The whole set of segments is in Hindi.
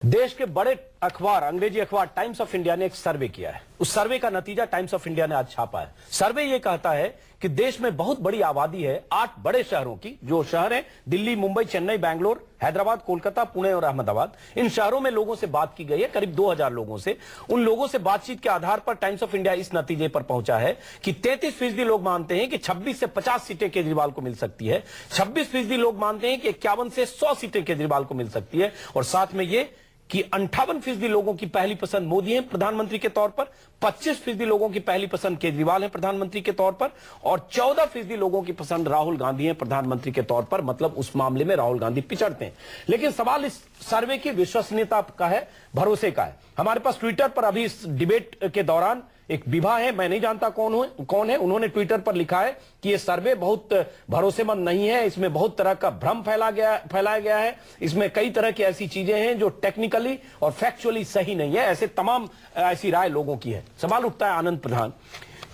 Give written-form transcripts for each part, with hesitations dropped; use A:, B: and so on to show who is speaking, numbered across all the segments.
A: देश के बड़े अखबार, अंग्रेजी अखबार टाइम्स ऑफ इंडिया ने एक सर्वे किया है। उस सर्वे का नतीजा टाइम्स ऑफ इंडिया ने आज छापा है। सर्वे ये कहता है कि देश में बहुत बड़ी आबादी है 8 बड़े शहरों की, जो शहर हैं दिल्ली, मुंबई, चेन्नई, बैंगलोर, हैदराबाद, कोलकाता, पुणे और अहमदाबाद। इन शहरों में लोगों से बात की गई है, करीब 2000 लोगों से। उन लोगों से बातचीत के आधार पर टाइम्स ऑफ इंडिया इस नतीजे पर पहुंचा है कि 33% लोग मानते हैं कि 26 से 50 सीटें केजरीवाल को मिल सकती है। 26% लोग मानते हैं कि 51 से 100 सीटें केजरीवाल को मिल सकती है। और साथ में ये कि 58% लोगों की पहली पसंद मोदी है प्रधानमंत्री के तौर पर, 25% लोगों की पहली पसंद केजरीवाल है प्रधानमंत्री के तौर पर, और 14% लोगों की पसंद राहुल गांधी है प्रधानमंत्री के तौर पर। मतलब उस मामले में राहुल गांधी पिछड़ते हैं। लेकिन सवाल इस सर्वे की विश्वसनीयता का है, भरोसे का है। हमारे पास ट्विटर पर अभी इस डिबेट के दौरान एक विभा है, मैं नहीं जानता कौन है, उन्होंने ट्विटर पर लिखा है कि यह सर्वे बहुत भरोसेमंद नहीं है, इसमें बहुत तरह का भ्रम फैलाया गया है, इसमें कई तरह की ऐसी चीजें हैं जो टेक्निकली और फैक्चुअली सही नहीं है। ऐसे तमाम ऐसी राय लोगों की है। सवाल उठता है आनंद प्रधान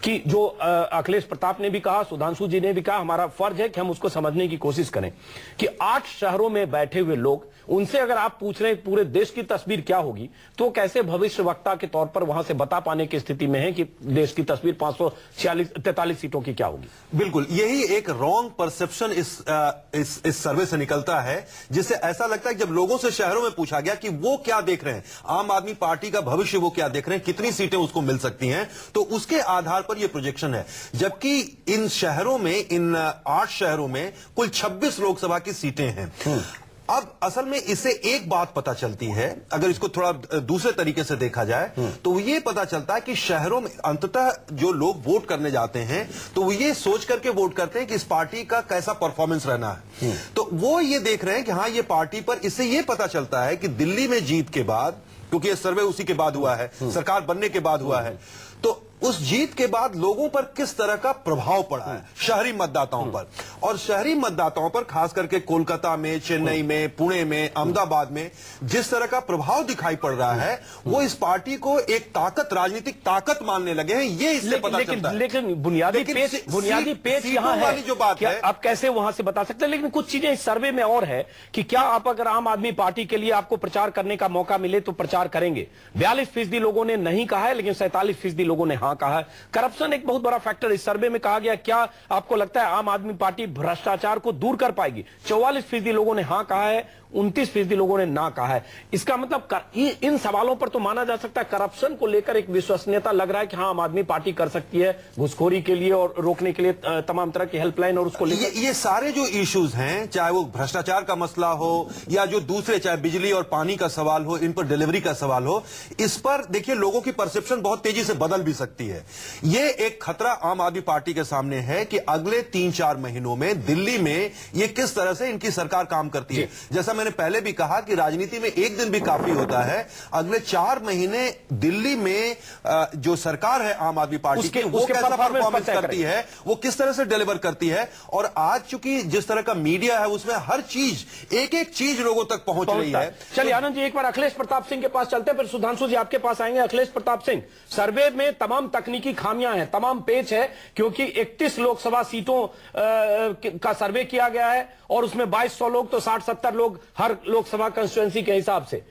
A: कि जो अखिलेश प्रताप ने भी कहा, सुधांशु जी ने भी कहा, हमारा फर्ज है कि हम उसको समझने की कोशिश करें कि 8 शहरों में बैठे हुए लोग, उनसे अगर आप पूछ रहे हैं पूरे देश की तस्वीर क्या होगी, तो कैसे भविष्यवक्ता के तौर पर वहां से बता पाने की स्थिति में है कि देश की तस्वीर 543 सीटों की क्या होगी।
B: बिल्कुल, यही एक रॉन्ग परसेप्शन इस सर्वे से निकलता है, जिससे ऐसा लगता है कि जब लोगों से शहरों में पूछा गया कि वो क्या देख रहे हैं, आम आदमी पार्टी का भविष्य वो क्या देख रहे हैं, कितनी सीटें उसको मिल सकती हैं, तो उसके आधार पर यह प्रोजेक्शन है। जबकि इन शहरों में, इन 8 शहरों में कुल 26 लोकसभा की सीटें हैं। अब असल में इससे एक बात पता चलती है, अगर इसको थोड़ा दूसरे तरीके से देखा जाए, तो ये पता चलता है कि शहरों में अंततः जो लोग वोट करने जाते हैं, तो वो ये सोच करके वोट करते हैं कि इस पार्टी का कैसा परफॉर्मेंस रहना है। तो वो ये देख रहे हैं कि हाँ, ये पार्टी पर, इससे ये पता चलता है कि दिल्ली में जीत के बाद, क्योंकि ये सर्वे उसी के बाद हुआ है, सरकार बनने के बाद हुआ है, तो उस जीत के बाद लोगों पर किस तरह का प्रभाव पड़ा है शहरी मतदाताओं पर, और शहरी मतदाताओं पर खास करके कोलकाता में, चेन्नई में, पुणे में, अहमदाबाद में जिस तरह का प्रभाव दिखाई पड़ रहा है, वो इस पार्टी को एक ताकत, राजनीतिक ताकत मानने लगे हैं। ये इससे पता चलता है।
A: लेकिन बुनियादी पेच यहाँ है,
B: वाली जो बात है,
A: आप कैसे वहां से बता सकते हैं। लेकिन कुछ चीजें इस सर्वे में और है कि क्या आप अगर आम आदमी पार्टी के लिए आपको प्रचार करने का मौका मिले तो प्रचार करेंगे। 42% लोगों ने नहीं कहा है, लेकिन 47% लोगों ने कहा है। करप्शन एक बहुत बड़ा फैक्टर इस सर्वे में कहा गया। क्या आपको लगता है आम आदमी पार्टी भ्रष्टाचार को दूर कर पाएगी? 44% लोगों ने हां कहा है, 29% लोगों ने ना कहा है। इसका मतलब इन सवालों पर तो माना जा सकता है करप्शन को लेकर एक विश्वसनीयता लग रहा है कि हाँ, आम आदमी पार्टी कर सकती है घुसखोरी के लिए और रोकने के लिए तमाम तरह की हेल्पलाइन और उसको लेकर
B: ये सारे जो इश्यूज हैं, चाहे वो भ्रष्टाचार का मसला हो या जो दूसरे, चाहे बिजली और पानी का सवाल हो, इन पर डिलीवरी का सवाल हो, इस पर देखिए लोगों की परसेप्शन बहुत तेजी से बदल भी सकती है। ये एक खतरा आम आदमी पार्टी के सामने है कि अगले 3-4 महीनों में दिल्ली में ये किस तरह से इनकी सरकार काम करती है। जैसा मैंने पहले भी कहा कि राजनीति में एक दिन भी काफी होता है। अगले 4 महीने दिल्ली में जो सरकार है आम आदमी पार्टी की, वो कैसा परफॉर्मेंस करती है, वो किस तरह से डिलीवर करती है। और आज चूंकि जिस तरह का मीडिया है, उसमें हर चीज, एक चीज लोगों तक पहुंच रही है।
A: चलिए आनंद जी, एक बार अखिलेश प्रताप सिंह के पास चलते हैं, फिर सुधांशु जी आपके पास आएंगे। अखिलेश प्रताप सिंह, सर्वे में तमाम तकनीकी खामियां हैं, तमाम पेच है, क्योंकि 31 लोकसभा सीटों का सर्वे किया गया है और उसमें 2200 लोग तो 60-70 लोग हर लोकसभा कंस्टिट्यूएंसी के हिसाब से।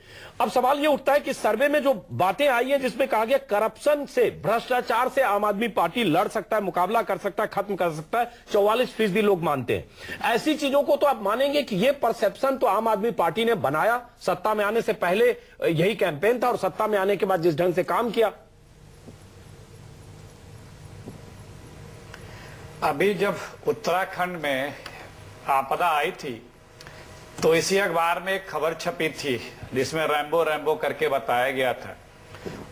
A: अब सवाल यह उठता है कि सर्वे में जो बातें आई हैं, जिसमें कहा गया करप्शन से, भ्रष्टाचार से आम आदमी पार्टी लड़ सकता है, मुकाबला कर सकता है, खत्म कर सकता है, 44% लोग मानते हैं। ऐसी चीजों को तो आप मानेंगे कि यह परसेप्शन तो आम आदमी पार्टी ने बनाया, सत्ता में आने से पहले यही कैंपेन था और सत्ता में आने के बाद जिस ढंग से काम किया।
C: अभी जब उत्तराखंड में आपदा आई थी, तो इसी अखबार में एक खबर छपी थी जिसमें रैम्बो करके बताया गया था,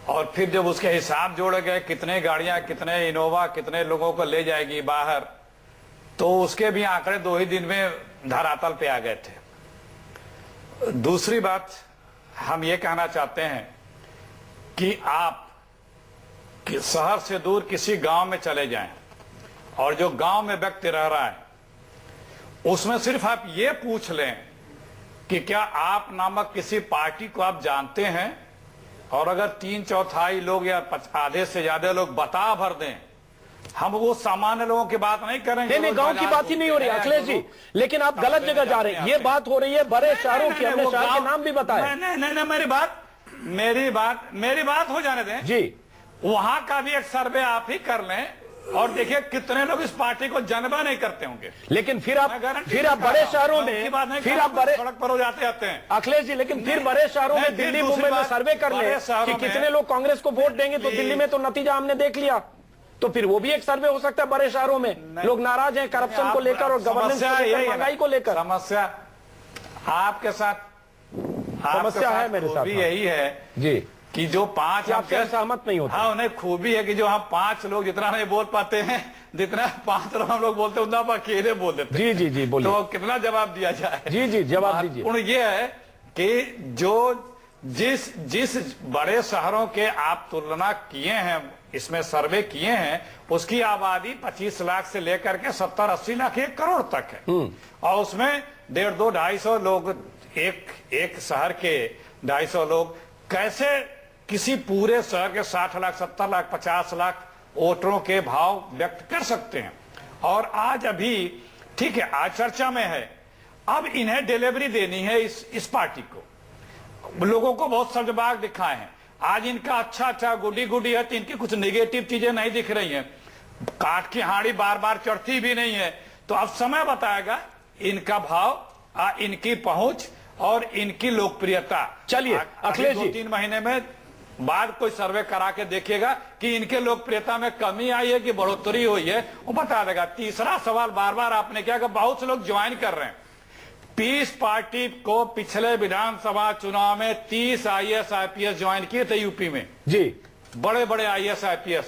C: और फिर जब उसके हिसाब जोड़े गए, कितने गाड़ियां, कितने इनोवा, कितने लोगों को ले जाएगी बाहर, तो उसके भी आंकड़े 2 ही दिन में धरातल पे आ गए थे। दूसरी बात हम ये कहना चाहते हैं कि आप शहर से दूर किसी गांव में चले जाएं, और जो गांव में व्यक्ति रह रहा है उसमें सिर्फ आप ये पूछ लें कि क्या आप नामक किसी पार्टी को आप जानते हैं, और अगर 3/4 लोग या आधे से ज्यादा लोग बता भर दें, हम वो सामान्य लोगों की बात नहीं करेंगे।
A: नहीं, गांव की बात ही नहीं हो रही अखिलेश जी, लेकिन आप गलत जगह जा रहे हैं। ये बात हो रही है बड़े शहरों की, हमने शहर के नाम भी बताए।
C: नहीं, मेरी बात हो जाने दें
A: जी।
C: वहां का भी एक सर्वे आप ही कर लें और देखिए कितने लोग इस पार्टी को जनबा नहीं करते होंगे।
A: लेकिन फिर आप बड़े शहरों में, फिर आप बड़े
C: सड़क पर हो जाते हैं
A: अखिलेश जी, लेकिन फिर बड़े शहरों में, दिल्ली मुंबई में सर्वे कर ले कि कितने लोग कांग्रेस को वोट देंगे, तो दिल्ली में तो नतीजा हमने देख लिया। तो फिर वो भी एक सर्वे हो सकता है बड़े शहरों में। लोग नाराज हैं करप्शन को लेकर और गवर्नेंस को लेकर, महंगाई को लेकर।
C: समस्या आपके साथ
A: समस्या है मेरे साथ
C: भी यही है
A: जी
C: कि जो 5
A: आपसे सहमत नहीं होता।
C: हाँ, उन्हें खूबी है कि जो हम 5 लोग जितना नहीं बोल पाते हैं, जितना 5 लोग हम लोग बोलते हैं उतना हम अकेले बोल देते हैं।
A: जी बोलिए।
C: तो कितना जवाब दिया जाए?
A: जी जवाब दीजिए।
C: ये है कि जो जिस बड़े शहरों के आप तुलना किए हैं, इसमें सर्वे किए हैं, उसकी आबादी 25 लाख से लेकर के 70-80 लाख 1 करोड़ तक है। और उसमें 150-250 लोग, एक शहर के 250 लोग कैसे किसी पूरे शहर के 60 लाख 70 लाख 50 लाख वोटरों के भाव व्यक्त कर सकते हैं। और आज अभी ठीक है, आज चर्चा में है, अब इन्हें डिलीवरी देनी है इस पार्टी को। लोगों को बहुत सजबाग दिखाए हैं, आज इनका अच्छा गुडी है, तो इनकी कुछ नेगेटिव चीजें नहीं दिख रही हैं। काट की हांडी बार बार चढ़ती भी नहीं है। तो अब समय बताएगा इनका भाव, इनकी पहुंच और इनकी लोकप्रियता।
A: चलिए अखिलेश जी,
C: 2-3 महीने में बाद कोई सर्वे करा के देखिएगा कि इनके लोकप्रियता में कमी आई है कि बढ़ोतरी हुई है, वो बता देगा। तीसरा सवाल बार बार आपने किया कि बहुत से लोग ज्वाइन कर रहे हैं। पीस पार्टी को पिछले विधानसभा चुनाव में 30 IAS IPS ज्वाइन किए थे यूपी में
A: जी।
C: बड़े IAS IPS,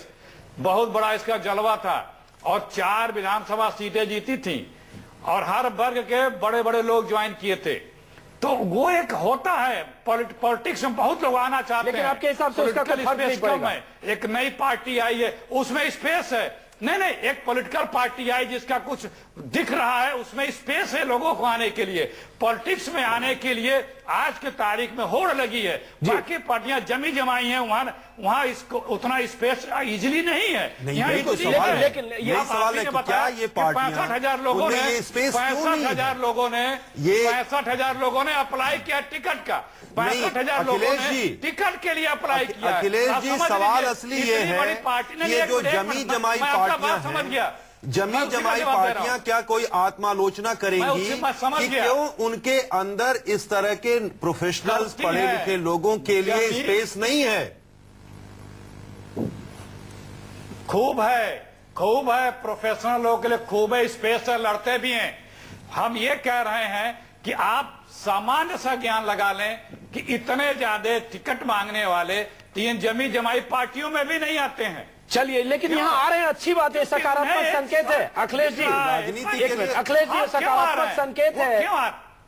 C: बहुत बड़ा इसका जलवा था और 4 विधानसभा सीटें जीती थी और हर वर्ग के बड़े लोग ज्वाइन किए थे। तो वो एक होता है पॉलिटिक्स में, बहुत लोग आना चाहते हैं,
A: लेकिन आपके हिसाब से उसका कोई फर्क नहीं पड़ेगा।
C: एक नई पार्टी आई है, उसमें स्पेस है। नहीं, एक पॉलिटिकल पार्टी आई जिसका कुछ दिख रहा है, उसमें स्पेस है लोगों को आने के लिए। पॉलिटिक्स में आने के लिए आज के तारीख में होड़ लगी है। बाकी पार्टियां जमी जमाई हैं, वहां इसको उतना स्पेस इजिली नहीं है।
B: यही तो सवाल है। लेकिन ये सवाल है कि क्या ये पार्टियां
C: 65,000 लोगों ने 65,000 लोगों ने अप्लाई किया टिकट का। 65,000 लोगों ने टिकट के लिए अप्लाई किया।
B: अखिलेश जी, सवाल असली ये है कि ये जो जमी जमाई पार्टियां क्या कोई आत्मालोचना करेंगी कि क्यों उनके अंदर इस तरह के प्रोफेशनल्स, पढ़े लिखे लोगों के लिए स्पेस नहीं है?
C: खूब है प्रोफेशनल लोगों के लिए खूब है, स्पेस है, लड़ते भी हैं। हम ये कह रहे हैं कि आप सामान्य सा ज्ञान लगा लें कि इतने ज्यादा टिकट मांगने वाले 3 जमी जमाई पार्टियों में भी नहीं आते हैं।
A: चलिए, लेकिन यहाँ आ रहे हैं, अच्छी बात है, सकारात्मक संकेत है अखिलेश जी। अखिलेश जी, सकारात्मक संकेत है।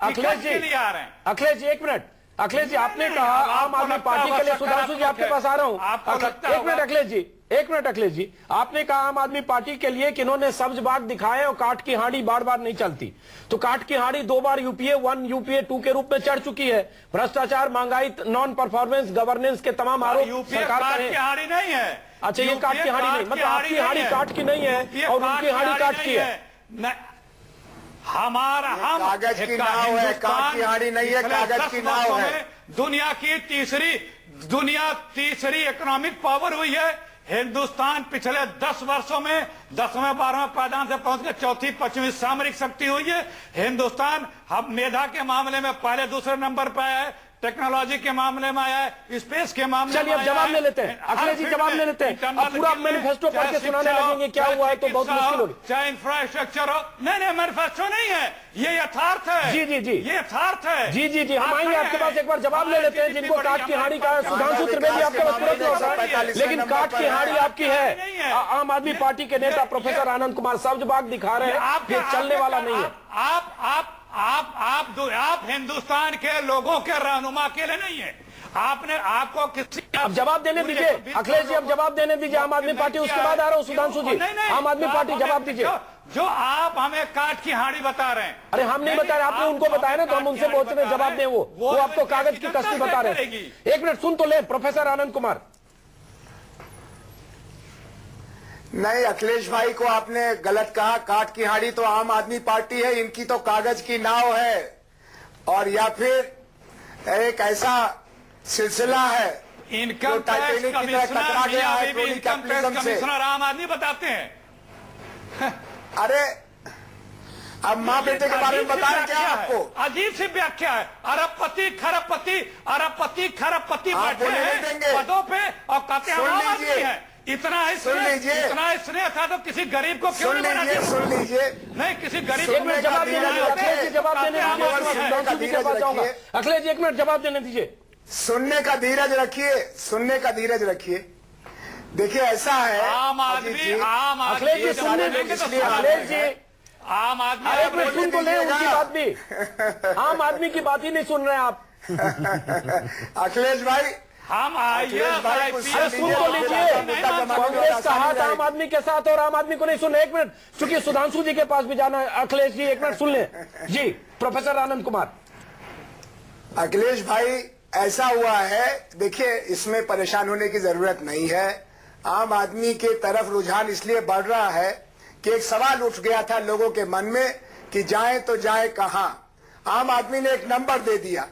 A: अखिलेश जी
C: आ रहे हैं।
A: अखिलेश जी, 1 मिनट। अखिलेश जी, आपने कहा आम आदमी पार्टी के लिए, सुधांशु जी आपके पास आ रहा हूं। 1 मिनट अखिलेश जी, 1 मिनट अखिलेश जी, आपने कहा आम आदमी पार्टी के लिए कि इन्होंने सब्ज बाग दिखाए और काट की हांडी बार नहीं चलती। तो काट की हांडी 2 बार UPA 1 UPA 2 के रूप में चढ़ चुकी है। भ्रष्टाचार, महंगाई, नॉन परफॉर्मेंस, गवर्नेंस के तमाम आरोप सरकार
C: काट की हांडी नहीं है।
A: अच्छा, ये काट की हांडी नहीं, मतलब आपकी हांडी काट की नहीं है और उनकी हांडी काट की है।
C: हम
D: कागज की नाव है, काट की हांडी नहीं है, कागज की नाव है।
C: दुनिया की तीसरी इकोनॉमिक पावर हुई है। हिंदुस्तान पिछले 10 वर्षों में 10वें 12वें पायदान से पहुंच के 4थी 5वीं सामरिक शक्ति हुई है। हिंदुस्तान हम मेधा के मामले में पहले दूसरे नंबर पर आया है, टेक्नोलॉजी के मामले में आया है, स्पेस के मामले में।
A: चलिए, अब जवाब ले लेते हैं अखिलेश जी, जवाब ले लेते हैं। अब पूरा मैनिफेस्टो पढ़ के सुनाने लगेंगे क्या हुआ है तो बहुत मुश्किल होगी।
C: चाहे इंफ्रास्ट्रक्चर हो, नहीं मैनिफेस्टो नहीं है, ये यथार्थ है।
A: जी,
C: ये यथार्थ है।
A: जी, हम आएंगे आपके पास, एक बार जवाब ले लेते हैं। जिनको काट की हांडी का, सुधांशु त्रिवेदी आपके पास तुरंत लौटा, लेकिन काट की हांडी आपकी है। आम आदमी पार्टी के नेता प्रोफेसर आनंद कुमार सब्ज बाग दिखा रहे हैं, ये चलने वाला नहीं है।
C: आप हिंदुस्तान के लोगों के रहनुमा के लिए नहीं है। आपको किसी
A: अब जवाब देने दीजिए अखिलेश जी, अब जवाब देने दीजिए आम आदमी पार्टी, उसके बाद आ रहा हूं सुधांशु जी। आम आदमी पार्टी जवाब दीजिए।
C: जो आप हमें काट की हांडी बता रहे हैं।
A: अरे हम नहीं बता रहे, आपने उनको बताया ना, तो हम उनसे बोलते हैं जवाब दें। वो आपको कागज की कश्ती बता रहे हैं। 1 मिनट सुन तो ले प्रोफेसर आनंद कुमार।
D: नहीं, अखिलेश भाई को आपने गलत कहा। काट की हाड़ी तो आम आदमी पार्टी है, इनकी तो कागज की नाव है, और या फिर एक ऐसा सिलसिला है
C: इनकम टैक्स
D: टाइटैनिक की तरह टकरा गया है
C: कमिश्नर इनकम टैक्स कमिश्नर आम आदमी बताते हैं।
D: अरे अब माँ बेटे के बारे में बताएं क्या आपको?
C: अजीब सी व्याख्या है। अरबपति खरबपति
D: आप
C: बैठे
D: बोलने नहीं
C: हैं
D: देंगे।
C: पदों पे और कहते हैं
D: सुन
C: आम आदमी
D: लीजिए।
C: है। इतना स्नेह था तो किसी गरीब को क्यों नहीं बना दिया?
D: सुन लीजिए।
C: नहीं, किसी गरीब
A: एक मिनट जवाब देने दीजिए, अखिलेश जी जवाब देने दीजिए, सुधांशु जी के पास जाऊंगा। अखिलेश जी 1 मिनट जवाब देने दीजिए।
D: सुनने का धीरज रखिए, सुनने का धीरज रखिए। देखिए ऐसा है,
C: आम
D: अजीत जी,
C: आदमी
A: अखिलेश जी सुनने
C: लेंगे तो
A: दीजिए, अखिलेश जी
C: आम आदमी
A: एक मिनट सुन तो ले उनकी बात भी। आम आदमी की बात ही नहीं सुन रहे हैं आप।
D: अखिलेश भाई,
C: हम
D: अखिलेश भाई कुछ
A: अरे सुन तो लीजिए, कांग्रेस का हाथ आम आदमी के साथ और आम आदमी को नहीं सुन। 1 मिनट, चूंकि सुधांशु जी के पास भी जाना है। अखिलेश जी 1 मिनट सुन ले जी। प्रोफेसर आनंद कुमार।
D: अखिलेश भाई, ऐसा हुआ है, देखिए इसमें परेशान होने की जरूरत नहीं है। आम आदमी के तरफ रुझान इसलिए बढ़ रहा है कि एक सवाल उठ गया था लोगों के मन में कि जाए तो जाए कहां। आम आदमी ने एक नंबर दे दिया,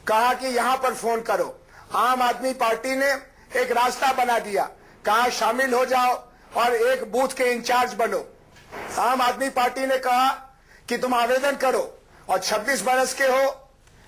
D: कहा कि यहां पर फोन करो। आम आदमी पार्टी ने एक रास्ता बना दिया, कहा शामिल हो जाओ और एक बूथ के इंचार्ज बनो। आम आदमी पार्टी ने कहा कि तुम आवेदन करो और 26 बरस के हो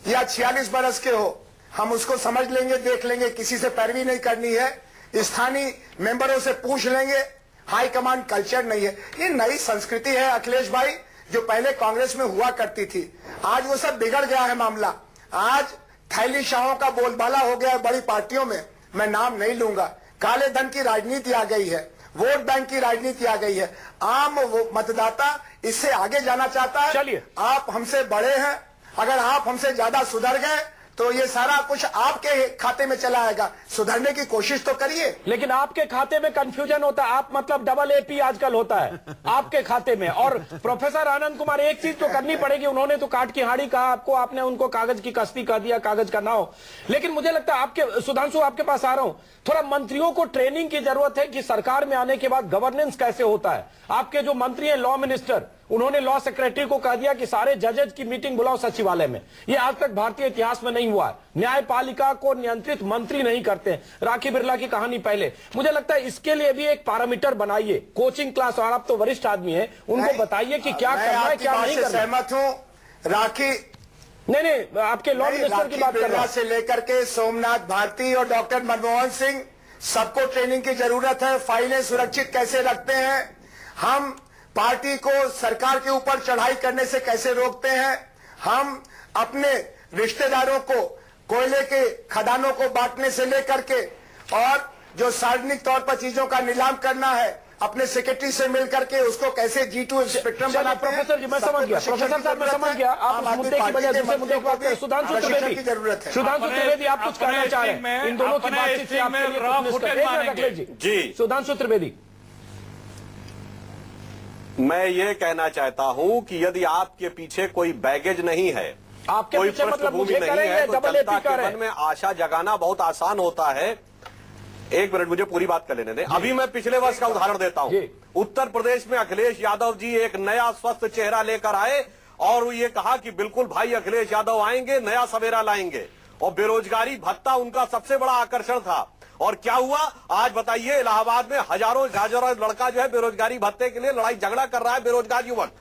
D: या 46 बरस के हो, हम उसको समझ लेंगे, देख लेंगे, किसी से पैरवी नहीं करनी है, स्थानीय मेंबरों से पूछ लेंगे, हाईकमांड कल्चर नहीं है। ये नई संस्कृति है अखिलेश भाई, जो पहले कांग्रेस में हुआ करती थी। आज वो सब बिगड़ गया है मामला। आज थैली शाहों का बोलबाला हो गया है बड़ी पार्टियों में, मैं नाम नहीं लूंगा। काले धन की राजनीति आ गई है, वोट बैंक की राजनीति आ गई है। आम मतदाता इससे आगे जाना चाहता है।
A: चलिए,
D: आप हमसे बड़े हैं, अगर आप हमसे ज्यादा सुधर गए तो ये सारा कुछ आपके खाते में चला आएगा। सुधरने की कोशिश तो करिए।
A: लेकिन आपके खाते में कंफ्यूजन होता है, आप मतलब डबल एपी आजकल होता है आपके खाते में। और प्रोफेसर आनंद कुमार, एक चीज तो करनी पड़ेगी, उन्होंने तो काट की हाड़ी कहा आपको, आपने उनको कागज की कश्ती कह दिया, कागज का नाव। लेकिन मुझे लगता है आपके, सुधांशु आपके पास आ रहा हूं, थोड़ा मंत्रियों को ट्रेनिंग की जरूरत है कि सरकार में आने के बाद गवर्नेंस कैसे होता है। आपके जो मंत्री हैं लॉ मिनिस्टर, उन्होंने लॉ सेक्रेटरी को कह दिया कि सारे जजेज की मीटिंग बुलाओ सचिवालय में। ये आज तक भारतीय इतिहास में नहीं हुआ है। न्यायपालिका को नियंत्रित मंत्री नहीं करते। राखी बिरला की कहानी पहले। मुझे लगता है इसके लिए भी एक पैरामीटर बनाइए, कोचिंग क्लास, और आप तो वरिष्ठ आदमी हैं, उनको बताइए कि क्या करना है क्या नहीं करना।
D: सहमत हूं। राखी
A: नहीं, आपके लॉ मिनिस्टर की बात कर रहा हूं।
D: से लेकर के सोमनाथ भारती और डॉक्टर मनमोहन सिंह, सबको ट्रेनिंग की जरूरत है। फाइलें सुरक्षित कैसे रखते हैं, हम पार्टी को सरकार के ऊपर चढ़ाई करने से कैसे रोकते हैं, हम अपने रिश्तेदारों को कोयले के खदानों को बांटने से लेकर के, और जो सार्वजनिक तौर पर चीजों का नीलाम करना है, अपने सेक्रेटरी से मिलकर के उसको कैसे G2 स्पेक्ट्रम बनाते हैं।
A: प्रोफेसर जी मैं समझ गया, प्रोफेसर साहब मैं समझ गया, आप उस मुद्दे की वजह दूसरे मुद्दे की बात करें। सुधांशु त्रिवेदी, सुधांशु त्रिवेदी आप कुछ कहना चाह रहे हैं इन दोनों की बातचीत से आपके लिए? जी सुधांशु त्रिवेदी,
E: मैं ये कहना चाहता हूं कि यदि आपके पीछे कोई बैगेज नहीं है,
A: आपके
E: कोई
A: पीछे मतलब
E: पृष्ठभूमि
A: मुझे
E: नहीं
A: करेंगे
E: है, तो
A: डबल
E: जनता
A: एपी
E: के
A: कर
E: मन में आशा जगाना बहुत आसान होता है। 1 मिनट मुझे पूरी बात कर लेने दें। अभी मैं पिछले वर्ष का उदाहरण देता हूं। उत्तर प्रदेश में अखिलेश यादव जी एक नया स्वस्थ चेहरा लेकर आए और ये कहा कि बिल्कुल भाई अखिलेश यादव आएंगे, नया सवेरा लाएंगे, और बेरोजगारी भत्ता उनका सबसे बड़ा आकर्षण था। और क्या हुआ आज बताइए, इलाहाबाद में हजारों लड़का जो है बेरोजगारी भत्ते के लिए लड़ाई झगड़ा कर रहा है, बेरोजगार युवक।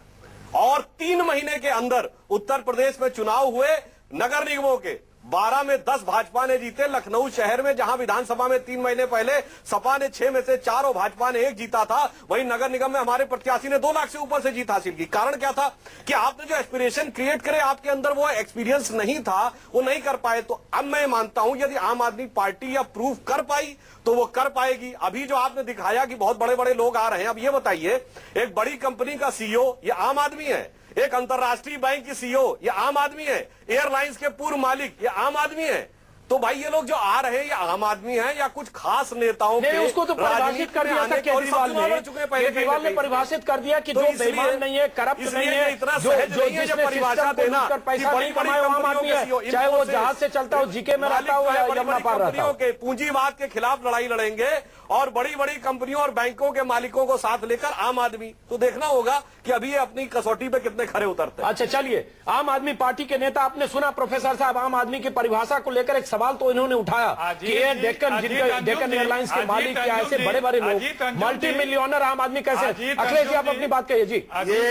E: और 3 महीने के अंदर उत्तर प्रदेश में चुनाव हुए, नगर निगमों के 12 में 10 भाजपा ने जीते। लखनऊ शहर में जहां विधानसभा में 3 महीने पहले सपा ने 6 में से 4 और भाजपा ने 1 जीता था, वहीं नगर निगम में हमारे प्रत्याशी ने 2 लाख से ऊपर से जीत हासिल की। कारण क्या था कि आपने जो एस्पिरेशन क्रिएट करे, आपके अंदर वो एक्सपीरियंस नहीं था, वो नहीं कर पाए। तो अब मैं मानता हूं यदि आम आदमी पार्टी या प्रूव कर पाई तो वो कर पाएगी। अभी जो आपने दिखाया कि बहुत बड़े बड़े लोग आ रहे हैं, अब ये बताइए, एक बड़ी कंपनी का सीईओ ये आम आदमी है, एक अंतरराष्ट्रीय बैंक की सीईओ ये आम आदमी है, एयरलाइंस के पूर्व मालिक ये आम आदमी है। तो भाई ये लोग जो आ रहे हैं, ये आम आदमी हैं या कुछ खास नेताओं
A: नहीं,
E: के
A: उसको तो परिभाषित कर दिया था केजरीवाल ने परिभाषित कर दिया कि जो बेईमान नहीं है, करप्ट नहीं है,
E: इतना
A: जो जिसने परिभाषा देना पैसा नहीं कमाया आम आदमी है, चाहे वो जहाज से चलता हो, जीके में रहता हो या यमुना पार रहता हो।
E: पूंजीवाद के खिलाफ लड़ाई लड़ेंगे और बड़ी बड़ी कंपनियों और बैंकों के मालिकों को साथ लेकर आम आदमी, तो देखना होगा कि अभी ये अपनी कसौटी पे कितने खरे उतरते हैं।
A: अच्छा चलिए, आम आदमी पार्टी के नेता, आपने सुना प्रोफेसर साहब आम आदमी की परिभाषा को लेकर एक सवाल तो इन्होंने उठाया कि ये डेक्कन एयरलाइंस के मालिक या ऐसे बड़े बड़े लोग मल्टी मिलियनर आम आदमी कैसे। अखिलेश जी आप अपनी बात कहिए जी।
D: ये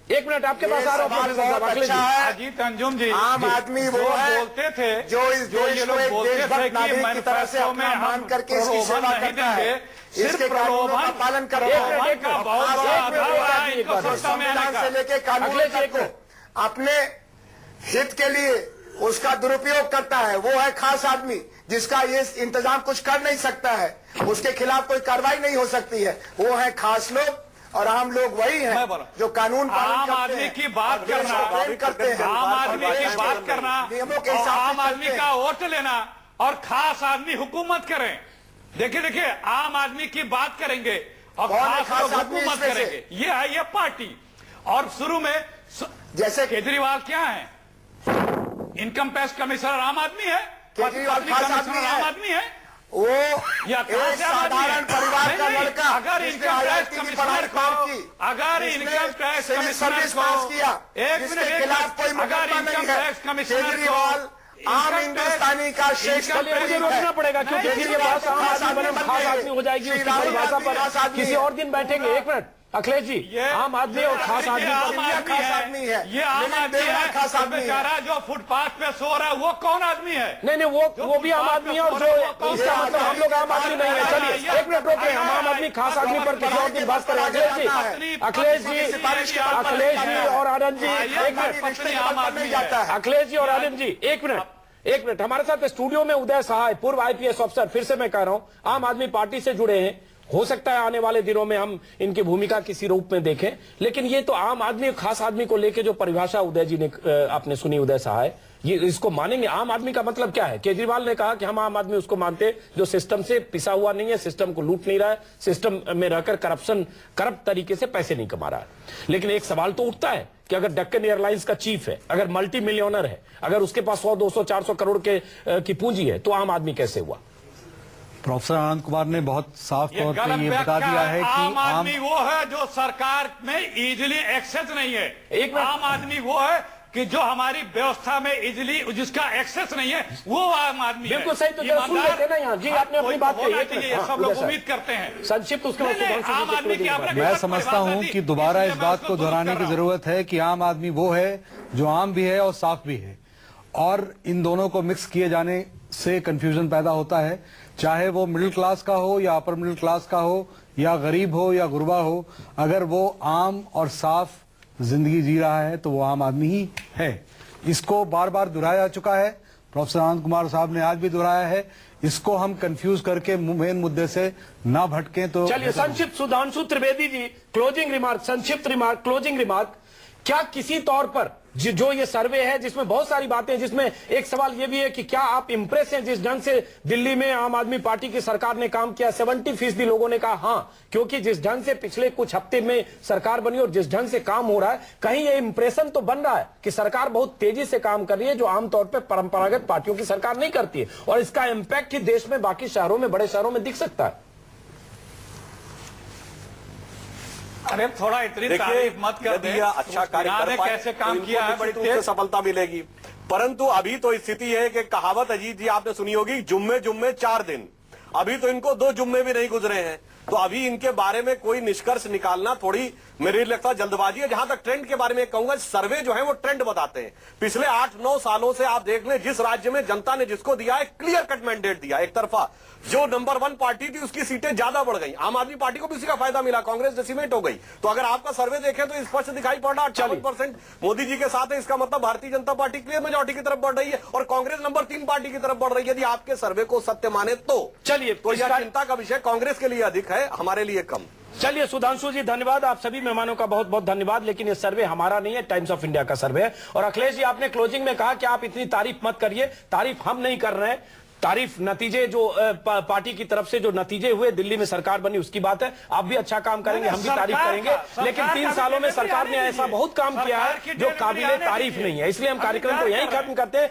A: एक मिनट आपके पास आ रहा हूँ प्रोफेसर साहब। अखिलेश जी,
C: अजीत अंजुम जी,
D: आम आदमी वो है
C: बोलते थे,
D: जो इस देश को एक देशभक्त नागरिक की तरह से अपना मान करके इसकी सेवा करता है, इसके कानूनों का पालन करता है, संविधान से लेके कानून तक को अपने हित के लिए उसका दुरुपयोग करता है। वो है खास आदमी जिसका ये इंतजाम कुछ कर नहीं सकता है, उसके खिलाफ कोई कार्रवाई नहीं हो सकती है। वो है खास लोग और आम लोग वही हैं जो कानून
C: आम आदमी की बात करना,
D: करते हैं,
C: आम आदमी की बात करना,
D: नियमों के हिसाब से
C: आम आदमी का वोट लेना और खास आदमी हुकूमत करें। देखिए आम आदमी की बात करेंगे और खास लोग हुकूमत करेंगे, ये है ये पार्टी। और शुरू में
D: जैसे
C: केजरीवाल क्या है, इनकम टैक्स कमिश्नर आम आदमी है,
D: केजरीवाल खास आदमी है, वो एक साधारण परिवार का लड़का,
C: अगर इनकम टैक्स कमिश्नर को, अगर इनकम टैक्स कमिश्नर को, एक मिनट, अगर इनकम टैक्स कमिश्नर को
D: आम हिंदुस्तानी का श्रेष्ठ
A: मुझे रोकना पड़ेगा क्योंकि फिर ये बात आम आदमी खास आदमी हो जाएगी, उसकी परिभाषा पर किसी और दिन बैठेंगे। एक मिनट अखिलेश जी, आम आदमी और खास आदमी
D: खास आदमी है,
C: ये आम आदमी है, खास आदमी बेचारा जो फुटपाथ पे सो रहा है वो कौन आदमी है?
A: नहीं वो भी आम आदमी है और जो इसका मतलब हम लोग आम आदमी नहीं है। चलिए एक मिनट रोके, हम आम आदमी खास आदमी पर किसी और दिन बात करें। अखिलेश जी और आनंद जी एक मिनट, अखिलेश जी और आनंद जी एक मिनट हमारे साथ स्टूडियो में उदय सहाय, पूर्व IPS अफसर, फिर से मैं कह रहा हूं आम आदमी पार्टी से जुड़े हैं। हो सकता है आने वाले दिनों में हम इनकी भूमिका किसी रूप में देखें, लेकिन ये तो आम आदमी खास आदमी को लेकर जो परिभाषा उदय जी ने आपने सुनी, उदय सहाय, ये इसको मानेंगे? आम आदमी का मतलब क्या है? केजरीवाल ने कहा कि हम आम आदमी उसको मानते जो सिस्टम से पिसा हुआ नहीं है, सिस्टम को लूट नहीं रहा है, सिस्टम में रहकर करप्ट तरीके से पैसे नहीं कमा रहा है। लेकिन एक सवाल तो उठता है कि अगर डेक्कन एयरलाइंस का चीफ है, अगर मल्टी मिलियनर है, अगर उसके पास 100, 200, 400 करोड़ की पूंजी है, तो आम आदमी कैसे हुआ?
F: प्रोफेसर आनंद कुमार ने बहुत साफ तौर पर ये बता दिया है कि
C: आम आदमी वो है जो सरकार में इजीली एक्सेस नहीं है।
A: एक
C: आम आदमी वो है कि जो हमारी व्यवस्था में इजीली जिसका एक्सेस नहीं है, वो आम आदमी
A: बिल्कुल सही। तो सुन लेते हैं ना यहाँ जी, आपने अपनी बात कही,
C: सब लोग उम्मीद करते हैं
A: संक्षिप्त उसके
C: आम आदमी की।
F: मैं समझता हूँ कि दोबारा इस बात को दोहराने की जरूरत है कि आम आदमी वो है जो आम भी है और साफ भी है, और इन दोनों को मिक्स किए जाने से कंफ्यूजन पैदा होता है। चाहे वो मिडिल क्लास का हो या अपर मिडिल क्लास का हो या गरीब हो या गुरबा हो, अगर वो आम और साफ जिंदगी जी रहा है तो वो आम आदमी ही है। इसको बार बार दोहराया जा चुका है, प्रोफेसर आनंद कुमार साहब ने आज भी दोहराया है। इसको हम कंफ्यूज करके मेन मुद्दे से ना भटकें तो
A: चलिए। संक्षिप्त सुधांशु त्रिवेदी जी, क्लोजिंग रिमार्क, संक्षिप्त रिमार्क, क्लोजिंग रिमार्क। क्या किसी तौर पर जो ये सर्वे है जिसमें बहुत सारी बातें हैं, जिसमें एक सवाल ये भी है कि क्या आप इंप्रेस हैं जिस ढंग से दिल्ली में आम आदमी पार्टी की सरकार ने काम किया? 70% लोगों ने कहा हाँ, क्योंकि जिस ढंग से पिछले कुछ हफ्ते में सरकार बनी और जिस ढंग से काम हो रहा है, कहीं ये इंप्रेशन तो बन रहा है कि सरकार बहुत तेजी से काम कर रही है, जो आमतौर पर परंपरागत पार्टियों की सरकार नहीं करती है, और इसका इंपैक्ट ही देश में बाकी शहरों में, बड़े शहरों में दिख सकता है।
C: अरे थोड़ा इतनी तारीफ मत कर दे,
E: अच्छा कार्य कर पाए,
C: कैसे काम किया है, बड़ी
E: तेज सफलता मिलेगी। परंतु अभी तो स्थिति है कि कहावत अजीत जी आपने सुनी होगी, जुम्मे जुम्मे 4 दिन, अभी तो इनको 2 जुम्मे भी नहीं गुजरे हैं, तो अभी इनके बारे में कोई निष्कर्ष निकालना थोड़ी मेरे लगता है जल्दबाजी है। जहां तक ट्रेंड के बारे में कहूंगा, सर्वे जो है वो ट्रेंड बताते हैं। पिछले 8-9 सालों से आप देख लें, जिस राज्य में जनता ने जिसको दिया है क्लियर कट मैंडेट दिया, एक तरफा जो नंबर 1 पार्टी थी उसकी सीटें ज्यादा बढ़ गई, आम आदमी पार्टी को भी उसी का फायदा मिला, कांग्रेस डिसिमेट हो गई। तो अगर आपका सर्वे देखें तो स्पष्ट दिखाई पड़ रहा 58% मोदी जी के साथ है, इसका मतलब Bharatiya Janata party clear majority की तरफ बढ़ रही है और कांग्रेस नंबर 3 पार्टी की तरफ बढ़ रही है। यदि आपके सर्वे को सत्य माने तो
A: चलिए,
E: तो यह चिंता का विषय कांग्रेस के लिए अधिक है, हमारे लिए कम।
A: चलिए सुधांशु जी धन्यवाद, आप सभी मेहमानों का बहुत बहुत धन्यवाद। लेकिन ये सर्वे हमारा नहीं है, टाइम्स ऑफ इंडिया का सर्वे है। और अखिलेश जी, आपने क्लोजिंग में कहा कि आप इतनी तारीफ मत करिए, तारीफ हम नहीं कर रहे हैं, तारीफ नतीजे जो पार्टी की तरफ से जो नतीजे हुए, दिल्ली में सरकार बनी, उसकी बात है। आप भी अच्छा काम करेंगे, हम भी तारीफ करेंगे, लेकिन 3 सालों में सरकार ने ऐसा बहुत काम किया है जो काबिले तारीफ नहीं है। इसलिए हम कार्यक्रम को यहीं खत्म करते हैं।